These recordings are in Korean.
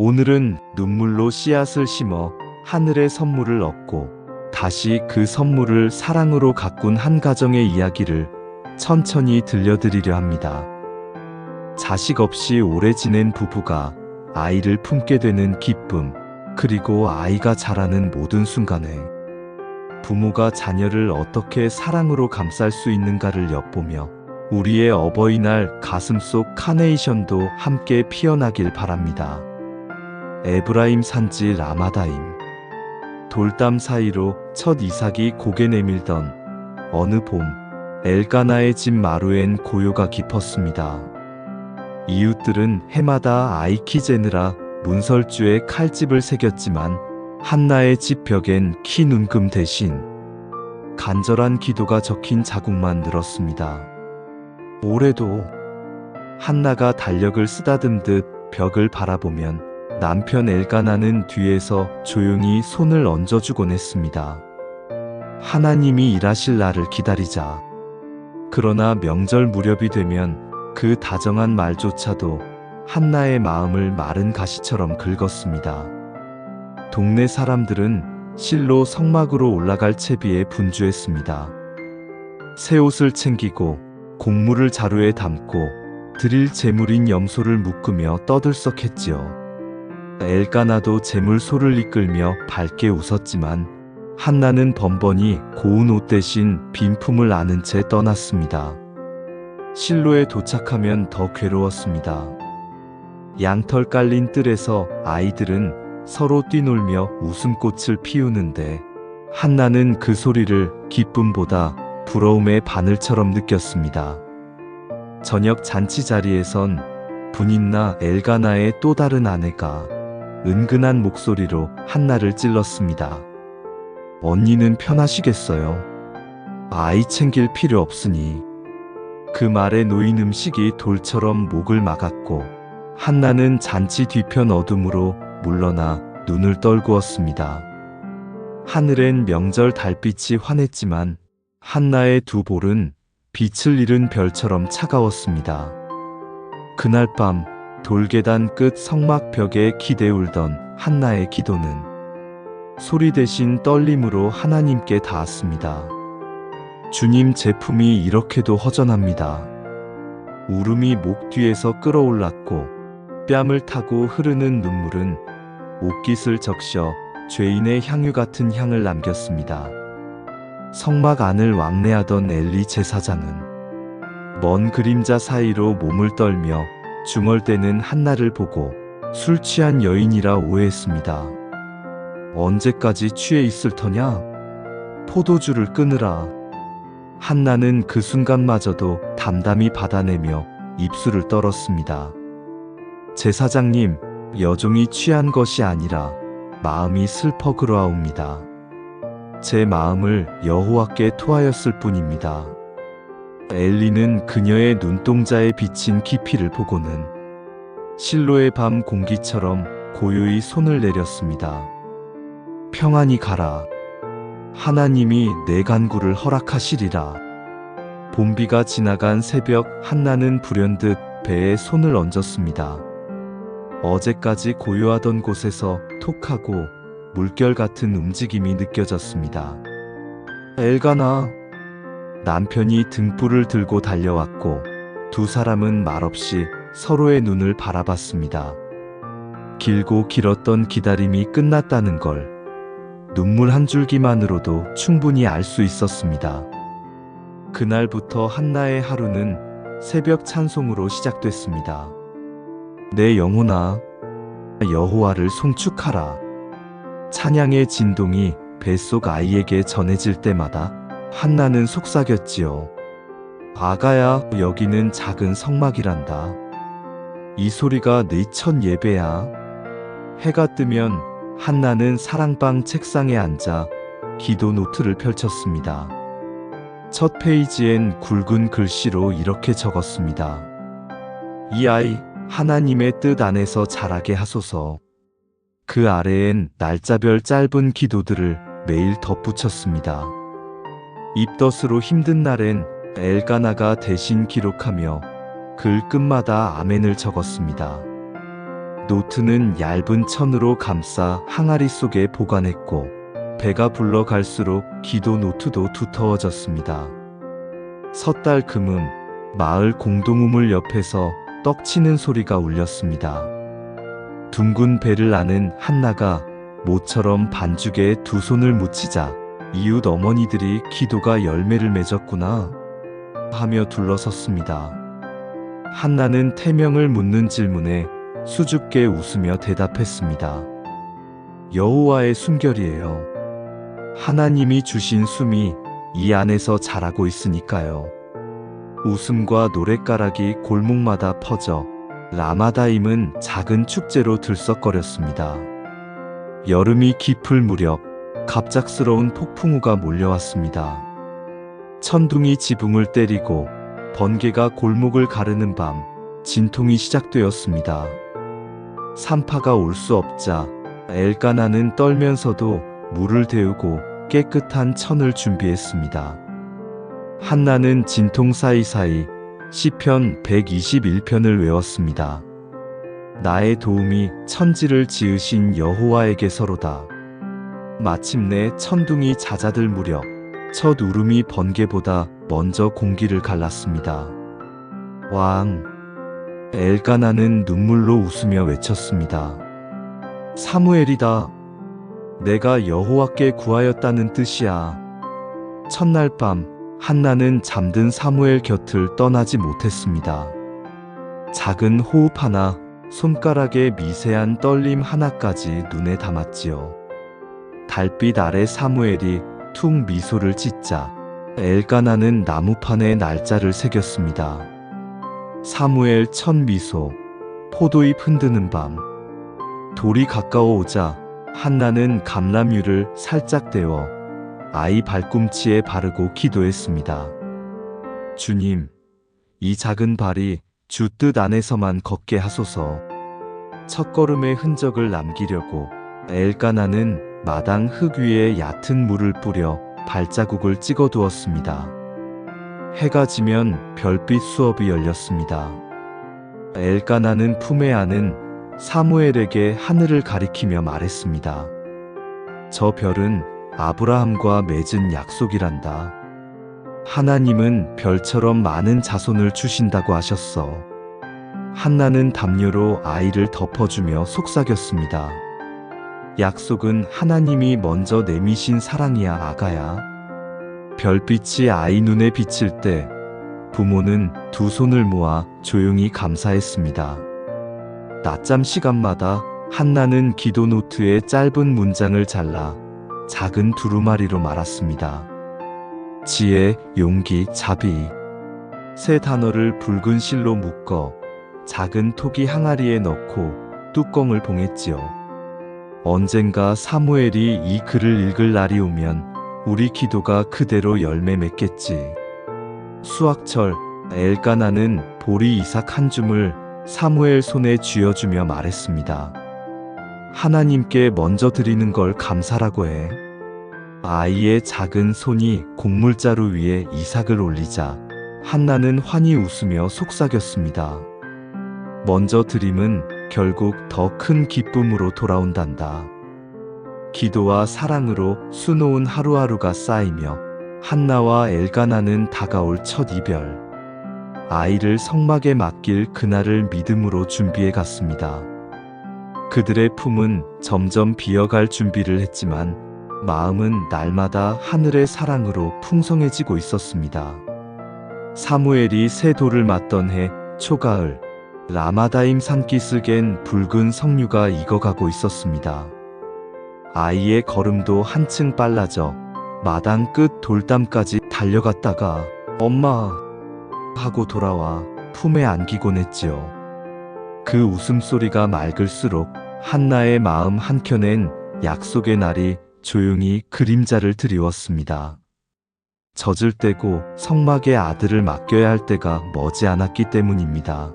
오늘은 눈물로 씨앗을 심어 하늘의 선물을 얻고 다시 그 선물을 사랑으로 가꾼 한 가정의 이야기를 천천히 들려드리려 합니다. 자식 없이 오래 지낸 부부가 아이를 품게 되는 기쁨, 그리고 아이가 자라는 모든 순간에 부모가 자녀를 어떻게 사랑으로 감쌀 수 있는가를 엿보며 우리의 어버이날 가슴속 카네이션도 함께 피어나길 바랍니다. 에브라임 산지 라마다임. 돌담 사이로 첫 이삭이 고개 내밀던 어느 봄, 엘가나의 집 마루엔 고요가 깊었습니다. 이웃들은 해마다 아이 키재느라 문설주에 칼집을 새겼지만 한나의 집 벽엔 키 눈금 대신 간절한 기도가 적힌 자국만 늘었습니다. 올해도 한나가 달력을 쓰다듬듯 벽을 바라보면 남편 엘가나는 뒤에서 조용히 손을 얹어주곤 했습니다. 하나님이 일하실 날을 기다리자. 그러나 명절 무렵이 되면 그 다정한 말조차도 한나의 마음을 마른 가시처럼 긁었습니다. 동네 사람들은 실로 성막으로 올라갈 채비에 분주했습니다. 새 옷을 챙기고 곡물을 자루에 담고 드릴 제물인 염소를 묶으며 떠들썩했지요. 엘가나도 제물소를 이끌며 밝게 웃었지만 한나는 번번이 고운 옷 대신 빈품을 안은 채 떠났습니다. 실로에 도착하면 더 괴로웠습니다. 양털 깔린 뜰에서 아이들은 서로 뛰놀며 웃음꽃을 피우는데 한나는 그 소리를 기쁨보다 부러움의 바늘처럼 느꼈습니다. 저녁 잔치 자리에선 분인나 엘가나의 또 다른 아내가 은근한 목소리로 한나를 찔렀습니다. 언니는 편하시겠어요? 아이 챙길 필요 없으니. 그 말에 놓인 음식이 돌처럼 목을 막았고 한나는 잔치 뒤편 어둠으로 물러나 눈을 떨구었습니다. 하늘엔 명절 달빛이 환했지만 한나의 두 볼은 빛을 잃은 별처럼 차가웠습니다. 그날 밤 돌계단 끝 성막벽에 기대울던 한나의 기도는 소리 대신 떨림으로 하나님께 닿았습니다. 주님, 제품이 이렇게도 허전합니다. 울음이 목 뒤에서 끌어올랐고 뺨을 타고 흐르는 눈물은 옷깃을 적셔 죄인의 향유 같은 향을 남겼습니다. 성막 안을 왕래하던 엘리 제사장은 먼 그림자 사이로 몸을 떨며 중얼대는 한나를 보고 술 취한 여인이라 오해했습니다. 언제까지 취해 있을 터냐? 포도주를 끊으라. 한나는 그 순간마저도 담담히 받아내며 입술을 떨었습니다. 제사장님, 여종이 취한 것이 아니라 마음이 슬퍼 그러하옵니다. 제 마음을 여호와께 토하였을 뿐입니다. 엘리는 그녀의 눈동자에 비친 깊이를 보고는 실로의 밤 공기처럼 고요히 손을 내렸습니다. 평안히 가라. 하나님이 내 간구를 허락하시리라. 봄비가 지나간 새벽 한나는 불현듯 배에 손을 얹었습니다. 어제까지 고요하던 곳에서 톡하고 물결 같은 움직임이 느껴졌습니다. 엘가나. 남편이 등불을 들고 달려왔고 두 사람은 말없이 서로의 눈을 바라봤습니다. 길고 길었던 기다림이 끝났다는 걸 눈물 한 줄기만으로도 충분히 알 수 있었습니다. 그날부터 한나의 하루는 새벽 찬송으로 시작됐습니다. 내 영혼아, 여호와를 송축하라. 찬양의 진동이 뱃속 아이에게 전해질 때마다 한나는 속삭였지요. 아가야, 여기는 작은 성막이란다. 이 소리가 네 첫 예배야. 해가 뜨면 한나는 사랑방 책상에 앉아 기도 노트를 펼쳤습니다. 첫 페이지엔 굵은 글씨로 이렇게 적었습니다. 이 아이 하나님의 뜻 안에서 자라게 하소서. 그 아래엔 날짜별 짧은 기도들을 매일 덧붙였습니다. 입덧으로 힘든 날엔 엘가나가 대신 기록하며 글 끝마다 아멘을 적었습니다. 노트는 얇은 천으로 감싸 항아리 속에 보관했고 배가 불러갈수록 기도 노트도 두터워졌습니다. 섣달 금음 마을 공동우물 옆에서 떡치는 소리가 울렸습니다. 둥근 배를 아는 한나가 모처럼 반죽에 두 손을 묻히자 이웃 어머니들이 기도가 열매를 맺었구나 하며 둘러섰습니다. 한나는 태명을 묻는 질문에 수줍게 웃으며 대답했습니다. 여호와의 숨결이에요. 하나님이 주신 숨이 이 안에서 자라고 있으니까요. 웃음과 노랫가락이 골목마다 퍼져 라마다임은 작은 축제로 들썩거렸습니다. 여름이 깊을 무렵 갑작스러운 폭풍우가 몰려왔습니다. 천둥이 지붕을 때리고 번개가 골목을 가르는 밤 진통이 시작되었습니다. 산파가 올 수 없자 엘가나는 떨면서도 물을 데우고 깨끗한 천을 준비했습니다. 한나는 진통 사이사이 시편 121편을 외웠습니다. 나의 도움이 천지를 지으신 여호와에게서로다. 마침내 천둥이 잦아들 무렵 첫 울음이 번개보다 먼저 공기를 갈랐습니다. 왕! 엘가나는 눈물로 웃으며 외쳤습니다. 사무엘이다. 내가 여호와께 구하였다는 뜻이야. 첫날 밤 한나는 잠든 사무엘 곁을 떠나지 못했습니다. 작은 호흡 하나, 손가락의 미세한 떨림 하나까지 눈에 담았지요. 달빛 아래 사무엘이 툭 미소를 짓자 엘가나는 나무판에 날짜를 새겼습니다. 사무엘 첫 미소, 포도잎 흔드는 밤. 돌이 가까워 오자 한나는 감람유를 살짝 데워 아이 발꿈치에 바르고 기도했습니다. 주님, 이 작은 발이 주 뜻 안에서만 걷게 하소서. 첫걸음의 흔적을 남기려고 엘가나는 마당 흙 위에 얕은 물을 뿌려 발자국을 찍어 두었습니다. 해가 지면 별빛 수업이 열렸습니다. 엘가나는 품에 안은 사무엘에게 하늘을 가리키며 말했습니다. 저 별은 아브라함과 맺은 약속이란다. 하나님은 별처럼 많은 자손을 주신다고 하셨어. 한나는 담요로 아이를 덮어주며 속삭였습니다. 약속은 하나님이 먼저 내미신 사랑이야, 아가야. 별빛이 아이 눈에 비칠 때 부모는 두 손을 모아 조용히 감사했습니다. 낮잠 시간마다 한나는 기도 노트에 짧은 문장을 잘라 작은 두루마리로 말았습니다. 지혜, 용기, 자비. 세 단어를 붉은 실로 묶어 작은 토기 항아리에 넣고 뚜껑을 봉했지요. 언젠가 사무엘이 이 글을 읽을 날이 오면 우리 기도가 그대로 열매 맺겠지. 수확철 엘가나는 보리 이삭 한 줌을 사무엘 손에 쥐어주며 말했습니다. 하나님께 먼저 드리는 걸 감사라고 해. 아이의 작은 손이 곡물자루 위에 이삭을 올리자 한나는 환히 웃으며 속삭였습니다. 먼저 드림은 결국 더 큰 기쁨으로 돌아온단다. 기도와 사랑으로 수놓은 하루하루가 쌓이며 한나와 엘가나는 다가올 첫 이별. 아이를 성막에 맡길 그날을 믿음으로 준비해 갔습니다. 그들의 품은 점점 비어갈 준비를 했지만 마음은 날마다 하늘의 사랑으로 풍성해지고 있었습니다. 사무엘이 새 돌을 맞던 해 초가을, 라마다임 산기슭엔 붉은 석류가 익어가고 있었습니다. 아이의 걸음도 한층 빨라져 마당 끝 돌담까지 달려갔다가 엄마 하고 돌아와 품에 안기곤 했지요. 그 웃음소리가 맑을수록 한나의 마음 한켠엔 약속의 날이 조용히 그림자를 드리웠습니다. 젖을 떼고 성막에 아들을 맡겨야 할 때가 머지않았기 때문입니다.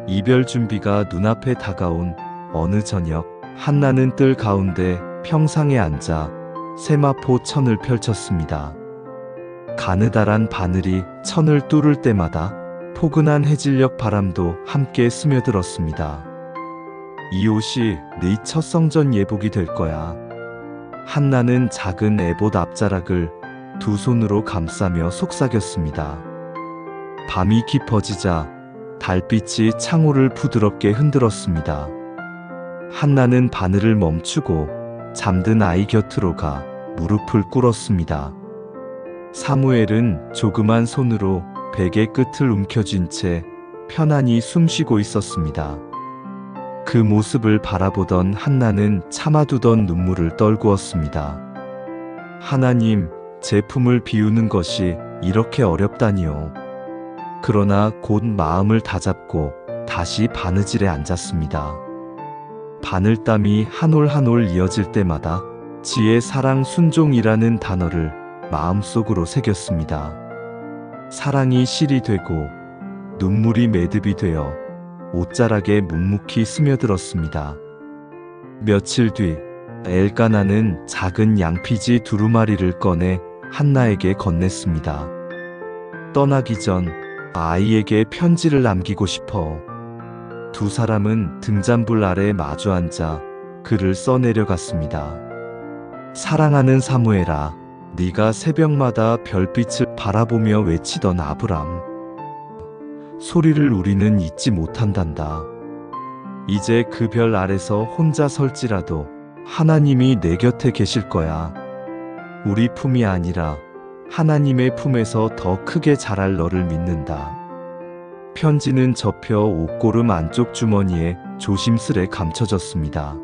이별 준비가 눈앞에 다가온 어느 저녁, 한나는 뜰 가운데 평상에 앉아 세마포 천을 펼쳤습니다. 가느다란 바늘이 천을 뚫을 때마다 포근한 해질녘 바람도 함께 스며들었습니다. 이 옷이 네 첫 성전 예복이 될 거야. 한나는 작은 에봇 앞자락을 두 손으로 감싸며 속삭였습니다. 밤이 깊어지자 달빛이 창호를 부드럽게 흔들었습니다. 한나는 바늘을 멈추고 잠든 아이 곁으로 가 무릎을 꿇었습니다. 사무엘은 조그만 손으로 베개 끝을 움켜쥔 채 편안히 숨쉬고 있었습니다. 그 모습을 바라보던 한나는 참아두던 눈물을 떨구었습니다. 하나님, 제 품을 비우는 것이 이렇게 어렵다니요. 그러나 곧 마음을 다잡고 다시 바느질에 앉았습니다. 바늘땀이 한 올 한 올 이어질 때마다 지혜, 사랑, 순종이라는 단어를 마음속으로 새겼습니다. 사랑이 실이 되고 눈물이 매듭이 되어 옷자락에 묵묵히 스며들었습니다. 며칠 뒤 엘가나는 작은 양피지 두루마리를 꺼내 한나에게 건넸습니다. 떠나기 전 아이에게 편지를 남기고 싶어. 두 사람은 등잔불 아래 마주 앉아 글을 써내려갔습니다. 사랑하는 사무엘아, 네가 새벽마다 별빛을 바라보며 외치던 아브람. 소리를 우리는 잊지 못한단다. 이제 그 별 아래서 혼자 설지라도 하나님이 내 곁에 계실 거야. 우리 품이 아니라 하나님의 품에서 더 크게 자랄 너를 믿는다. 편지는 접혀 옷고름 안쪽 주머니에 조심스레 감춰졌습니다.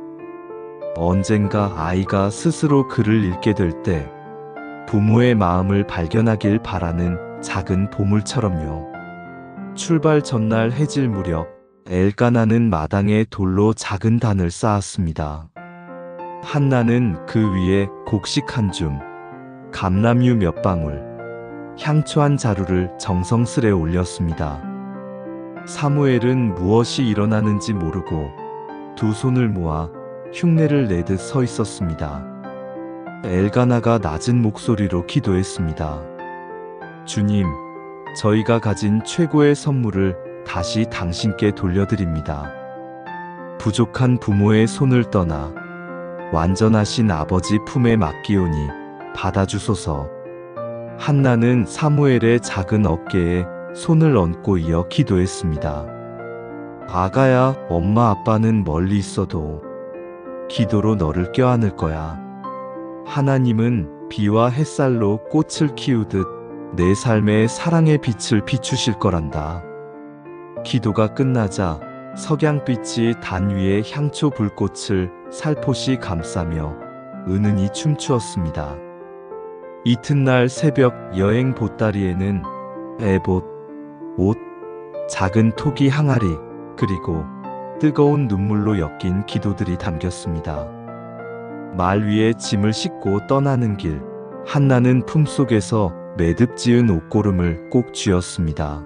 언젠가 아이가 스스로 글을 읽게 될 때 부모의 마음을 발견하길 바라는 작은 보물처럼요. 출발 전날 해질 무렵 엘가나는 마당에 돌로 작은 단을 쌓았습니다. 한나는 그 위에 곡식 한 줌, 감람유 몇 방울, 향초 한 자루를 정성스레 올렸습니다. 사무엘은 무엇이 일어나는지 모르고 두 손을 모아 흉내를 내듯 서 있었습니다. 엘가나가 낮은 목소리로 기도했습니다. 주님, 저희가 가진 최고의 선물을 다시 당신께 돌려드립니다. 부족한 부모의 손을 떠나 완전하신 아버지 품에 맡기오니 받아주소서. 한나는 사무엘의 작은 어깨에 손을 얹고 이어 기도했습니다. 아가야, 엄마 아빠는 멀리 있어도 기도로 너를 껴안을 거야. 하나님은 비와 햇살로 꽃을 키우듯 내 삶에 사랑의 빛을 비추실 거란다. 기도가 끝나자 석양빛이 단 위에 향초 불꽃을 살포시 감싸며 은은히 춤추었습니다. 이튿날 새벽 여행 보따리에는 에봇, 옷, 작은 토기 항아리, 그리고 뜨거운 눈물로 엮인 기도들이 담겼습니다. 말 위에 짐을 싣고 떠나는 길, 한나는 품속에서 매듭 지은 옷고름을 꼭 쥐었습니다.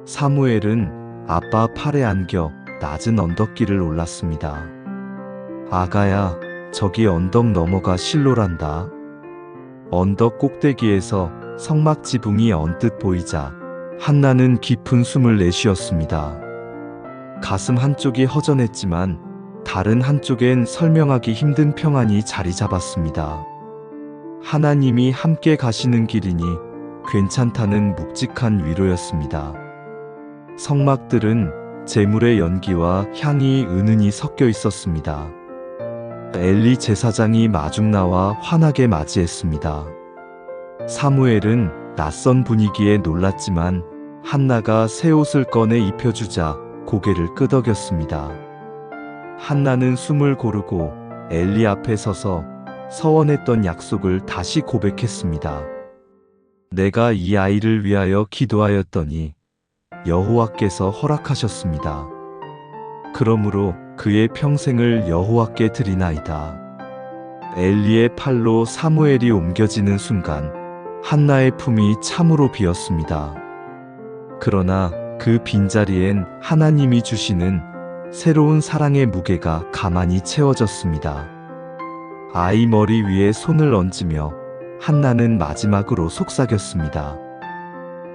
사무엘은 아빠 팔에 안겨 낮은 언덕길을 올랐습니다. 아가야, 저기 언덕 너머가 실로란다. 언덕 꼭대기에서 성막 지붕이 언뜻 보이자 한나는 깊은 숨을 내쉬었습니다. 가슴 한쪽이 허전했지만 다른 한쪽엔 설명하기 힘든 평안이 자리 잡았습니다. 하나님이 함께 가시는 길이니 괜찮다는 묵직한 위로였습니다. 성막들은 제물의 연기와 향이 은은히 섞여 있었습니다. 엘리 제사장이 마중 나와 환하게 맞이했습니다. 사무엘은 낯선 분위기에 놀랐지만 한나가 새 옷을 꺼내 입혀주자 고개를 끄덕였습니다. 한나는 숨을 고르고 엘리 앞에 서서 서원했던 약속을 다시 고백했습니다. 내가 이 아이를 위하여 기도하였더니 여호와께서 허락하셨습니다. 그러므로 그의 평생을 여호와께 드리나이다. 엘리의 팔로 사무엘이 옮겨지는 순간 한나의 품이 참으로 비었습니다. 그러나 그 빈자리엔 하나님이 주시는 새로운 사랑의 무게가 가만히 채워졌습니다. 아이 머리 위에 손을 얹으며 한나는 마지막으로 속삭였습니다.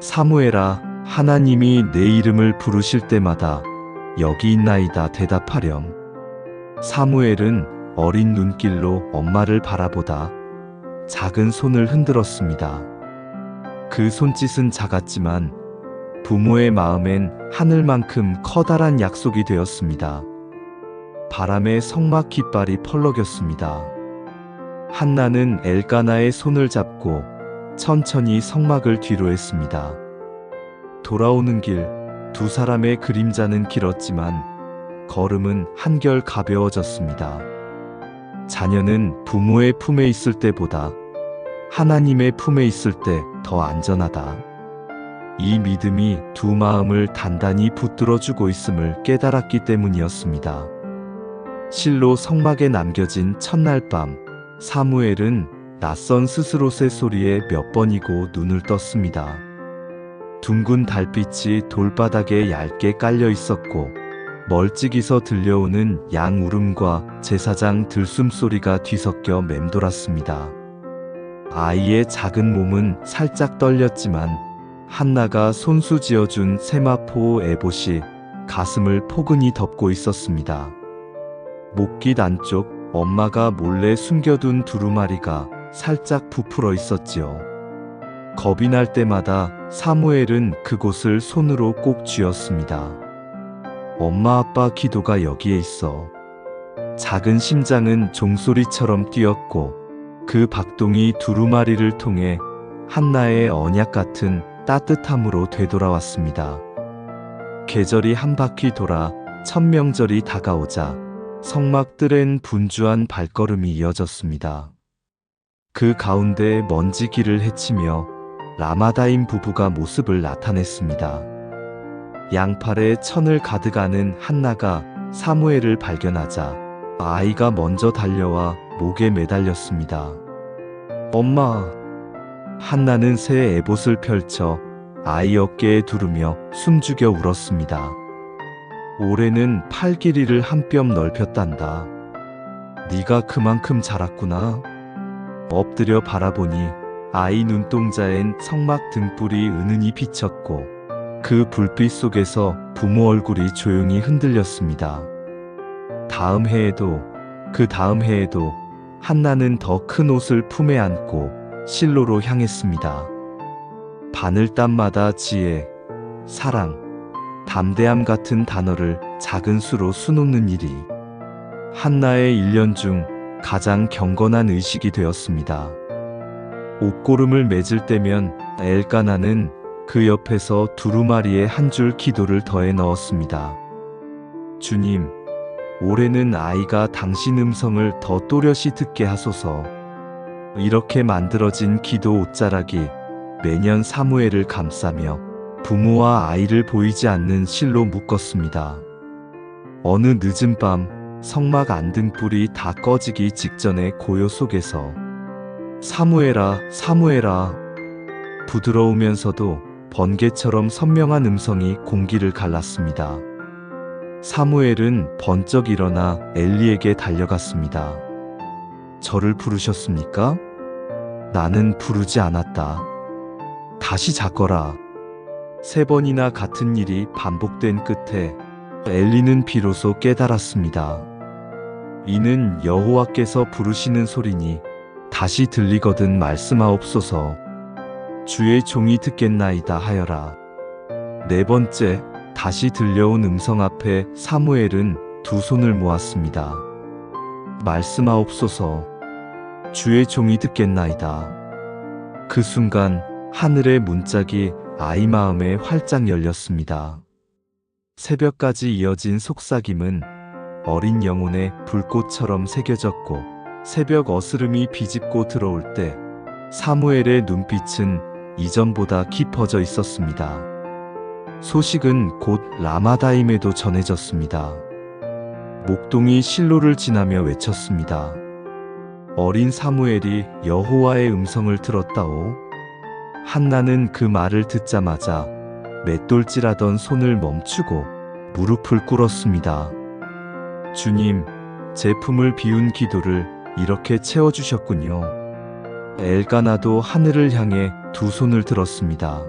사무엘아, 하나님이 내 이름을 부르실 때마다 여기 있나이다 대답하렴. 사무엘은 어린 눈길로 엄마를 바라보다 작은 손을 흔들었습니다. 그 손짓은 작았지만 부모의 마음엔 하늘만큼 커다란 약속이 되었습니다. 바람에 성막 깃발이 펄럭였습니다. 한나는 엘가나의 손을 잡고 천천히 성막을 뒤로 했습니다. 돌아오는 길, 두 사람의 그림자는 길었지만 걸음은 한결 가벼워졌습니다. 자녀는 부모의 품에 있을 때보다 하나님의 품에 있을 때 더 안전하다. 이 믿음이 두 마음을 단단히 붙들어주고 있음을 깨달았기 때문이었습니다. 실로 성막에 남겨진 첫날 밤, 사무엘은 낯선 스스롯의 소리에 몇 번이고 눈을 떴습니다. 둥근 달빛이 돌바닥에 얇게 깔려 있었고 멀찍이서 들려오는 양 울음과 제사장 들숨소리가 뒤섞여 맴돌았습니다. 아이의 작은 몸은 살짝 떨렸지만 한나가 손수 지어준 세마포 에봇이 가슴을 포근히 덮고 있었습니다. 목깃 안쪽 엄마가 몰래 숨겨둔 두루마리가 살짝 부풀어 있었지요. 겁이 날 때마다 사무엘은 그곳을 손으로 꼭 쥐었습니다. 엄마 아빠 기도가 여기에 있어. 작은 심장은 종소리처럼 뛰었고 그 박동이 두루마리를 통해 한나의 언약 같은 따뜻함으로 되돌아왔습니다. 계절이 한 바퀴 돌아 천명절이 다가오자 성막 뜰엔 분주한 발걸음이 이어졌습니다. 그 가운데 먼지 길을 헤치며 라마다임 부부가 모습을 나타냈습니다. 양팔에 천을 가득 안은 한나가 사무엘을 발견하자 아이가 먼저 달려와 목에 매달렸습니다. 엄마! 한나는 새 에봇을 펼쳐 아이 어깨에 두르며 숨죽여 울었습니다. 올해는 팔 길이를 한 뼘 넓혔단다. 네가 그만큼 자랐구나. 엎드려 바라보니 아이 눈동자엔 성막 등불이 은은히 비쳤고 그 불빛 속에서 부모 얼굴이 조용히 흔들렸습니다. 다음 해에도 그 다음 해에도 한나는 더 큰 옷을 품에 안고 실로로 향했습니다. 바늘땀마다 지혜, 사랑, 담대함 같은 단어를 작은 수로 수놓는 일이 한나의 1년 중 가장 경건한 의식이 되었습니다. 옷고름을 맺을 때면 엘가나는 그 옆에서 두루마리에 한 줄 기도를 더해 넣었습니다. 주님, 올해는 아이가 당신 음성을 더 또렷이 듣게 하소서. 이렇게 만들어진 기도 옷자락이 매년 사무엘을 감싸며 부모와 아이를 보이지 않는 실로 묶었습니다. 어느 늦은 밤 성막 안등불이 다 꺼지기 직전의 고요 속에서 사무엘아, 사무엘아, 부드러우면서도 번개처럼 선명한 음성이 공기를 갈랐습니다. 사무엘은 번쩍 일어나 엘리에게 달려갔습니다. 저를 부르셨습니까? 나는 부르지 않았다. 다시 자거라. 3번이나 같은 일이 반복된 끝에 엘리는 비로소 깨달았습니다. 이는 여호와께서 부르시는 소리니 다시 들리거든 말씀하옵소서. 주의 종이 듣겠나이다 하여라. 4번째, 다시 들려온 음성 앞에 사무엘은 두 손을 모았습니다. 말씀하옵소서. 주의 종이 듣겠나이다. 그 순간 하늘의 문짝이 아이 마음에 활짝 열렸습니다. 새벽까지 이어진 속삭임은 어린 영혼의 불꽃처럼 새겨졌고 새벽 어스름이 비집고 들어올 때 사무엘의 눈빛은 이전보다 깊어져 있었습니다. 소식은 곧 라마다임에도 전해졌습니다. 목동이 실로를 지나며 외쳤습니다. 어린 사무엘이 여호와의 음성을 들었다오. 한나는 그 말을 듣자마자 맷돌질하던 손을 멈추고 무릎을 꿇었습니다. 주님, 제 품을 비운 기도를 이렇게 채워주셨군요. 엘가나도 하늘을 향해 두 손을 들었습니다.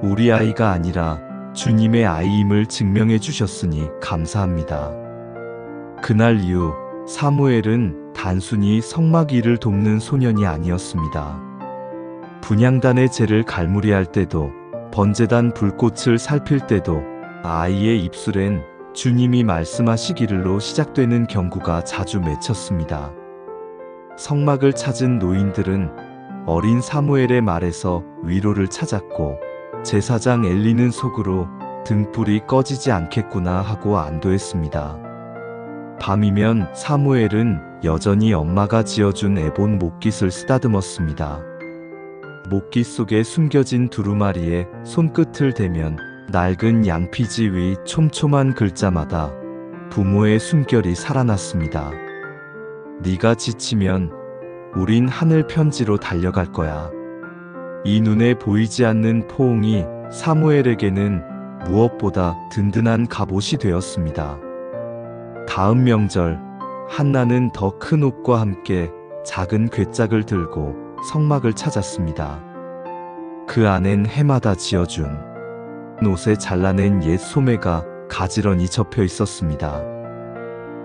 우리 아이가 아니라 주님의 아이임을 증명해 주셨으니 감사합니다. 그날 이후 사무엘은 단순히 성막 일을 돕는 소년이 아니었습니다. 분향단의 재를 갈무리할 때도, 번제단 불꽃을 살필 때도 아이의 입술엔 주님이 말씀하시기를로 시작되는 경구가 자주 맺혔습니다. 성막을 찾은 노인들은 어린 사무엘의 말에서 위로를 찾았고, 제사장 엘리는 속으로 등불이 꺼지지 않겠구나 하고 안도했습니다. 밤이면 사무엘은 여전히 엄마가 지어준 애본 목깃을 쓰다듬었습니다. 목깃 속에 숨겨진 두루마리에 손끝을 대면 낡은 양피지 위 촘촘한 글자마다 부모의 숨결이 살아났습니다. 네가 지치면 우린 하늘 편지로 달려갈 거야. 이 눈에 보이지 않는 포옹이 사무엘에게는 무엇보다 든든한 갑옷이 되었습니다. 다음 명절, 한나는 더 큰 옷과 함께 작은 괴짝을 들고 성막을 찾았습니다. 그 안엔 해마다 지어준 옷에 잘라낸 옛 소매가 가지런히 접혀 있었습니다.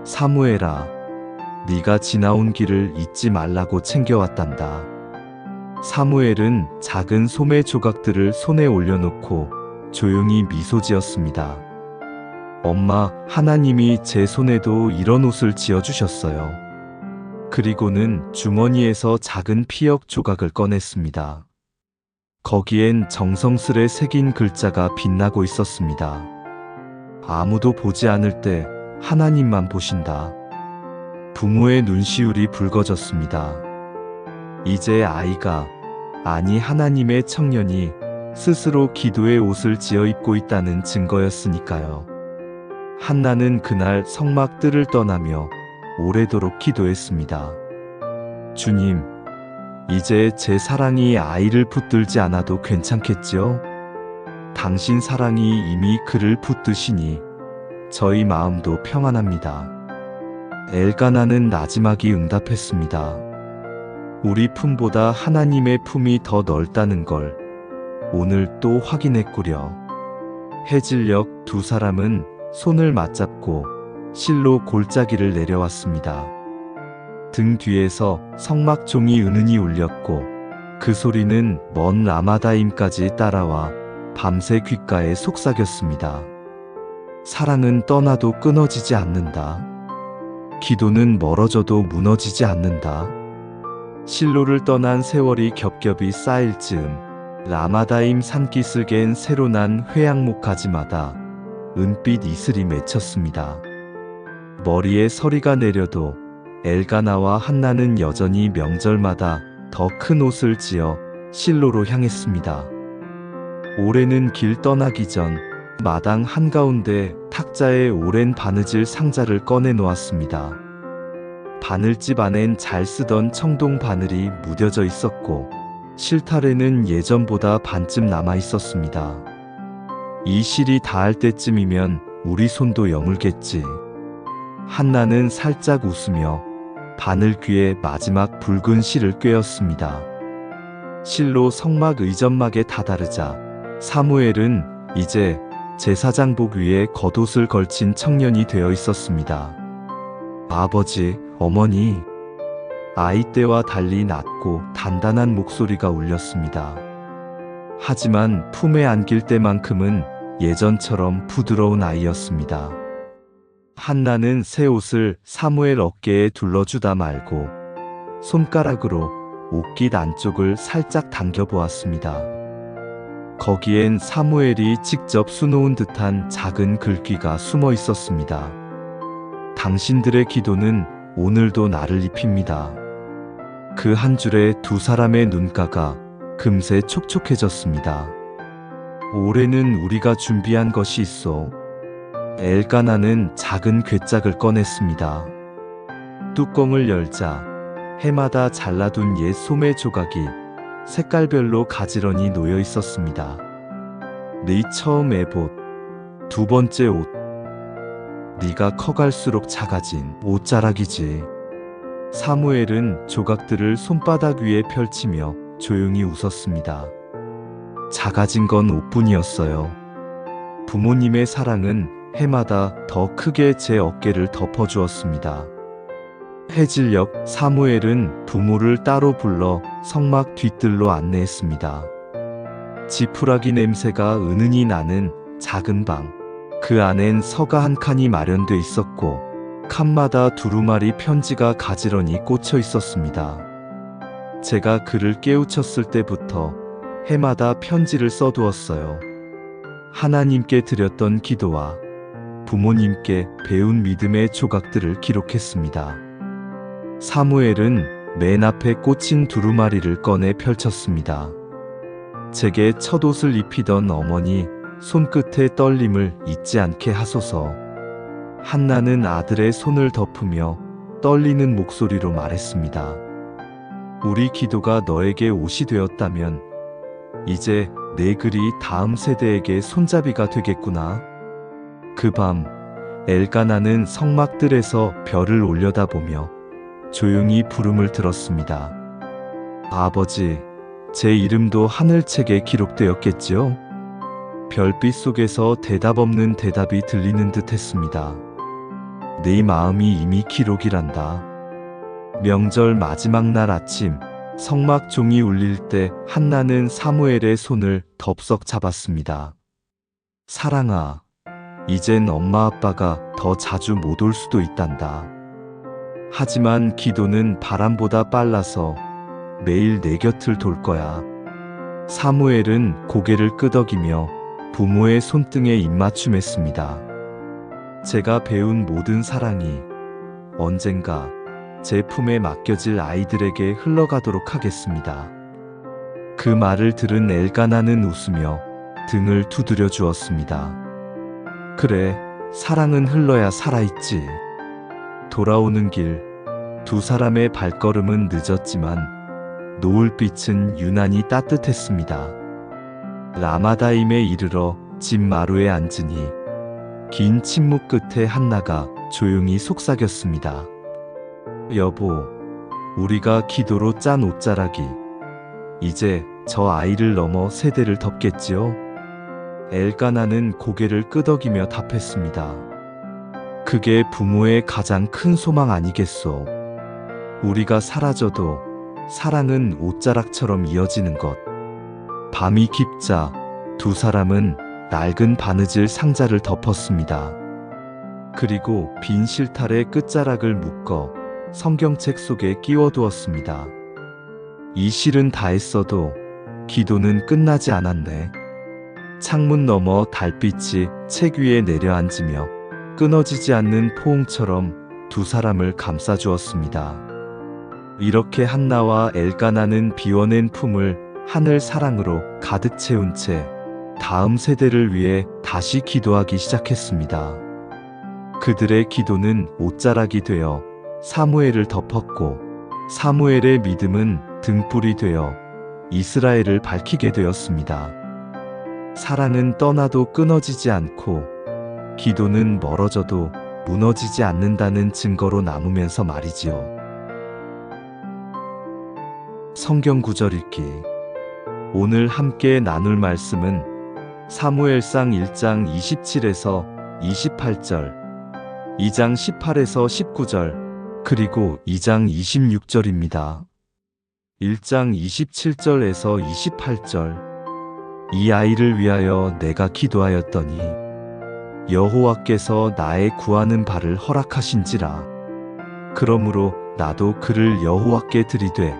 사무엘아, 네가 지나온 길을 잊지 말라고 챙겨왔단다. 사무엘은 작은 소매 조각들을 손에 올려놓고 조용히 미소 지었습니다. 엄마, 하나님이 제 손에도 이런 옷을 지어주셨어요. 그리고는 주머니에서 작은 피역 조각을 꺼냈습니다. 거기엔 정성스레 새긴 글자가 빛나고 있었습니다. 아무도 보지 않을 때 하나님만 보신다. 부모의 눈시울이 붉어졌습니다. 이제 아이가, 아니 하나님의 청년이 스스로 기도의 옷을 지어 입고 있다는 증거였으니까요. 한나는 그날 성막 뜰을 떠나며 오래도록 기도했습니다. 주님, 이제 제 사랑이 아이를 붙들지 않아도 괜찮겠지요? 당신 사랑이 이미 그를 붙드시니 저희 마음도 평안합니다. 엘가나는 나지막이 응답했습니다. 우리 품보다 하나님의 품이 더 넓다는 걸 오늘 또 확인했구려. 해질녘 두 사람은 손을 맞잡고 실로 골짜기를 내려왔습니다. 등 뒤에서 성막종이 은은히 울렸고, 그 소리는 먼 라마다임까지 따라와 밤새 귓가에 속삭였습니다. 사랑은 떠나도 끊어지지 않는다. 기도는 멀어져도 무너지지 않는다. 실로를 떠난 세월이 겹겹이 쌓일 즈음 라마다임 산기슭엔 새로 난 회양목 가지마다 은빛 이슬이 맺혔습니다. 머리에 서리가 내려도 엘가나와 한나는 여전히 명절마다 더 큰 옷을 지어 실로로 향했습니다. 올해는 길 떠나기 전 마당 한가운데 탁자에 오랜 바느질 상자를 꺼내 놓았습니다. 바늘집 안엔 잘 쓰던 청동 바늘이 무뎌져 있었고, 실타래는 예전보다 반쯤 남아 있었습니다. 이 실이 닿을 때쯤이면 우리 손도 여물겠지. 한나는 살짝 웃으며 바늘 귀에 마지막 붉은 실을 꿰었습니다. 실로 성막 의전막에 다다르자 사무엘은 이제 제사장복 위에 겉옷을 걸친 청년이 되어 있었습니다. 아버지, 어머니. 아이 때와 달리 낮고 단단한 목소리가 울렸습니다. 하지만 품에 안길 때만큼은 예전처럼 부드러운 아이였습니다. 한나는 새 옷을 사무엘 어깨에 둘러주다 말고 손가락으로 옷깃 안쪽을 살짝 당겨보았습니다. 거기엔 사무엘이 직접 수놓은 듯한 작은 글귀가 숨어 있었습니다. 당신들의 기도는 오늘도 나를 입힙니다. 그 한 줄에 두 사람의 눈가가 금세 촉촉해졌습니다. 올해는 우리가 준비한 것이 있어. 엘가나는 작은 괴짝을 꺼냈습니다. 뚜껑을 열자 해마다 잘라둔 옛 소매 조각이 색깔별로 가지런히 놓여 있었습니다. 네 처음 애봇, 두 번째 옷, 네가 커갈수록 작아진 옷자락이지. 사무엘은 조각들을 손바닥 위에 펼치며 조용히 웃었습니다. 작아진 건 옷뿐이었어요. 부모님의 사랑은 해마다 더 크게 제 어깨를 덮어주었습니다. 해질녘 사무엘은 부모를 따로 불러 성막 뒤뜰로 안내했습니다. 지푸라기 냄새가 은은히 나는 작은 방. 그 안엔 서가 한 칸이 마련돼 있었고 칸마다 두루마리 편지가 가지런히 꽂혀 있었습니다. 제가 그를 깨우쳤을 때부터 해마다 편지를 써두었어요. 하나님께 드렸던 기도와 부모님께 배운 믿음의 조각들을 기록했습니다. 사무엘은 맨 앞에 꽂힌 두루마리를 꺼내 펼쳤습니다. 제게 첫 옷을 입히던 어머니 손끝의 떨림을 잊지 않게 하소서. 한나는 아들의 손을 덮으며 떨리는 목소리로 말했습니다. 우리 기도가 너에게 옷이 되었다면 이제 내 글이 다음 세대에게 손잡이가 되겠구나. 그 밤 엘가나는 성막들에서 별을 올려다보며 조용히 부름을 들었습니다. 아버지, 제 이름도 하늘책에 기록되었겠지요? 별빛 속에서 대답 없는 대답이 들리는 듯 했습니다. 네 마음이 이미 기록이란다. 명절 마지막 날 아침, 성막 종이 울릴 때 한나는 사무엘의 손을 덥석 잡았습니다. 사랑아, 이젠 엄마 아빠가 더 자주 못 올 수도 있단다. 하지만 기도는 바람보다 빨라서 매일 내 곁을 돌 거야. 사무엘은 고개를 끄덕이며 부모의 손등에 입맞춤했습니다. 제가 배운 모든 사랑이 언젠가 제 품에 맡겨질 아이들에게 흘러가도록 하겠습니다. 그 말을 들은 엘가나는 웃으며 등을 두드려 주었습니다. 그래, 사랑은 흘러야 살아있지. 돌아오는 길, 두 사람의 발걸음은 늦었지만 노을빛은 유난히 따뜻했습니다. 라마다임에 이르러 집 마루에 앉으니 긴 침묵 끝에 한나가 조용히 속삭였습니다. 여보, 우리가 기도로 짠 옷자락이 이제 저 아이를 넘어 세대를 덮겠지요? 엘가나는 고개를 끄덕이며 답했습니다. 그게 부모의 가장 큰 소망 아니겠소. 우리가 사라져도 사랑은 옷자락처럼 이어지는 것. 밤이 깊자 두 사람은 낡은 바느질 상자를 덮었습니다. 그리고 빈 실타래 끝자락을 묶어 성경책 속에 끼워두었습니다. 이 실은 다 했어도 기도는 끝나지 않았네. 창문 너머 달빛이 책 위에 내려앉으며 끊어지지 않는 포옹처럼 두 사람을 감싸주었습니다. 이렇게 한나와 엘가나는 비워낸 품을 하늘 사랑으로 가득 채운 채 다음 세대를 위해 다시 기도하기 시작했습니다. 그들의 기도는 옷자락이 되어 사무엘을 덮었고 사무엘의 믿음은 등불이 되어 이스라엘을 밝히게 되었습니다. 사랑은 떠나도 끊어지지 않고 기도는 멀어져도 무너지지 않는다는 증거로 남으면서 말이지요. 성경 구절 읽기. 오늘 함께 나눌 말씀은 사무엘상 1장 27에서 28절, 2장 18에서 19절, 그리고 2장 26절입니다. 1장 27절에서 28절. 이 아이를 위하여 내가 기도하였더니 여호와께서 나의 구하는 바를 허락하신지라. 그러므로 나도 그를 여호와께 드리되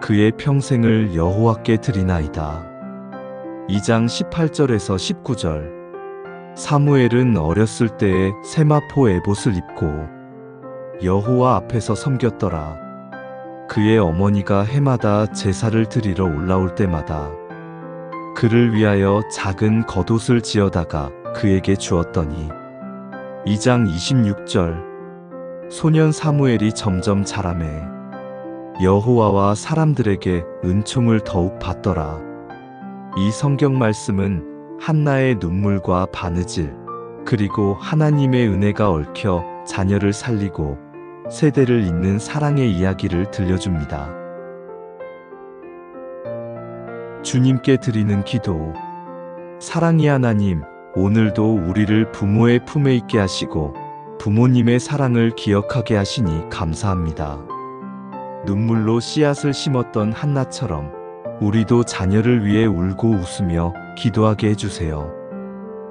그의 평생을 여호와께 드리나이다. 2장 18절에서 19절. 사무엘은 어렸을 때에 세마포 에봇을 입고 여호와 앞에서 섬겼더라. 그의 어머니가 해마다 제사를 드리러 올라올 때마다 그를 위하여 작은 겉옷을 지어다가 그에게 주었더니 2장 26절. 소년 사무엘이 점점 자라매 여호와와 사람들에게 은총을 더욱 받더라. 이 성경 말씀은 한나의 눈물과 바느질, 그리고 하나님의 은혜가 얽혀 자녀를 살리고 세대를 잇는 사랑의 이야기를 들려줍니다. 주님께 드리는 기도. 사랑의 하나님, 오늘도 우리를 부모의 품에 있게 하시고 부모님의 사랑을 기억하게 하시니 감사합니다. 눈물로 씨앗을 심었던 한나처럼 우리도 자녀를 위해 울고 웃으며 기도하게 해주세요.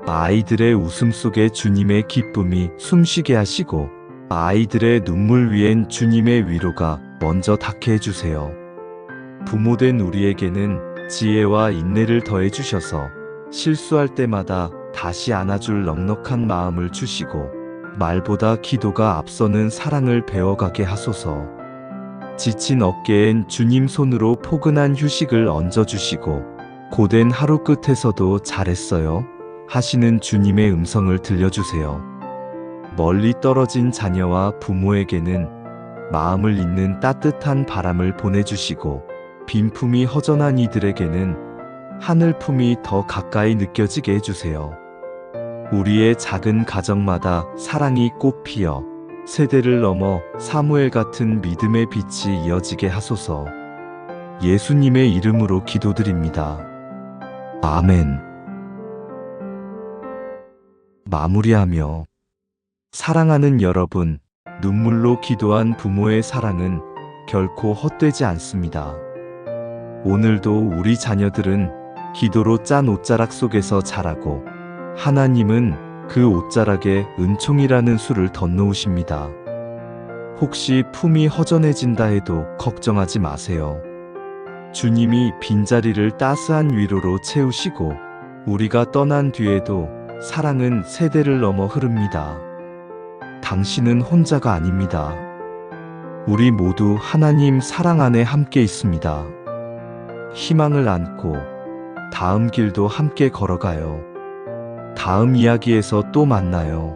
아이들의 웃음 속에 주님의 기쁨이 숨쉬게 하시고 아이들의 눈물 위엔 주님의 위로가 먼저 닿게 해주세요. 부모된 우리에게는 지혜와 인내를 더해 주셔서 실수할 때마다 다시 안아줄 넉넉한 마음을 주시고 말보다 기도가 앞서는 사랑을 배워가게 하소서. 지친 어깨엔 주님 손으로 포근한 휴식을 얹어주시고 고된 하루 끝에서도 잘했어요 하시는 주님의 음성을 들려주세요. 멀리 떨어진 자녀와 부모에게는 마음을 잇는 따뜻한 바람을 보내주시고 빈품이 허전한 이들에게는 하늘품이 더 가까이 느껴지게 해주세요. 우리의 작은 가정마다 사랑이 꽃피어 세대를 넘어 사무엘 같은 믿음의 빛이 이어지게 하소서. 예수님의 이름으로 기도드립니다. 아멘. 마무리하며 사랑하는 여러분, 눈물로 기도한 부모의 사랑은 결코 헛되지 않습니다. 오늘도 우리 자녀들은 기도로 짠 옷자락 속에서 자라고 하나님은 그 옷자락에 은총이라는 수를 덧놓으십니다. 혹시 품이 허전해진다 해도 걱정하지 마세요. 주님이 빈자리를 따스한 위로로 채우시고 우리가 떠난 뒤에도 사랑은 세대를 넘어 흐릅니다. 당신은 혼자가 아닙니다. 우리 모두 하나님 사랑 안에 함께 있습니다. 희망을 안고 다음 길도 함께 걸어가요. 다음 이야기에서 또 만나요.